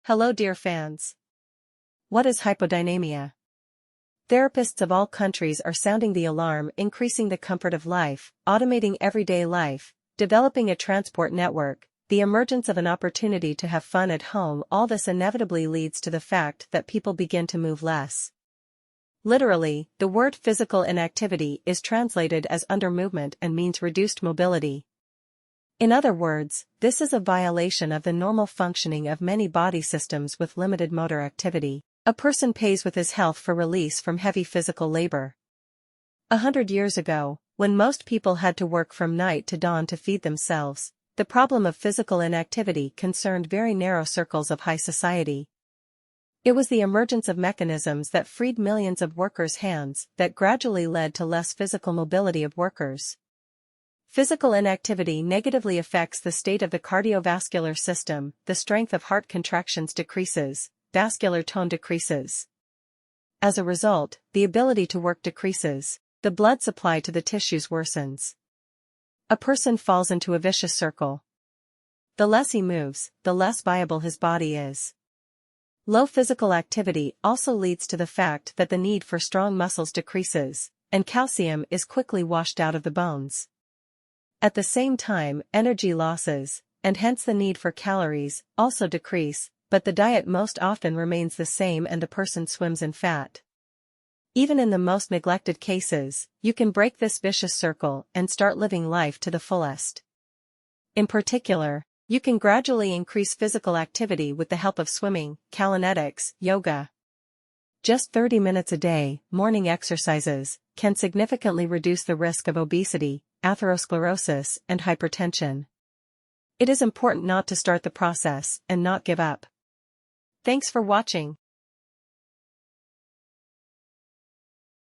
Hello dear fans. What is hypodynamia? Therapists of all countries are sounding the alarm, increasing the comfort of life, automating everyday life, developing a transport network, the emergence of an opportunity to have fun at home. All this inevitably leads to the fact that people begin to move less. Literally, the word physical inactivity is translated as under movement and means reduced mobility. In other words, this is a violation of the normal functioning of many body systems with limited motor activity. A person pays with his health for release from heavy physical labor. 100 years ago, when most people had to work from night to dawn to feed themselves, the problem of physical inactivity concerned very narrow circles of high society. It was the emergence of mechanisms that freed millions of workers' hands that gradually led to less physical mobility of workers. Physical inactivity negatively affects the state of the cardiovascular system. The strength of heart contractions decreases, vascular tone decreases. As a result, the ability to work decreases, the blood supply to the tissues worsens. A person falls into a vicious circle. The less he moves, the less viable his body is. Low physical activity also leads to the fact that the need for strong muscles decreases, and calcium is quickly washed out of the bones. At the same time, energy losses, and hence the need for calories, also decrease, but the diet most often remains the same and the person swims in fat. Even in the most neglected cases, you can break this vicious circle and start living life to the fullest. In particular, you can gradually increase physical activity with the help of swimming, calisthenics, yoga. Just 30 minutes a day, morning exercises, can significantly reduce the risk of obesity, atherosclerosis, and hypertension. It is important not to start the process and not give up. Thanks for watching.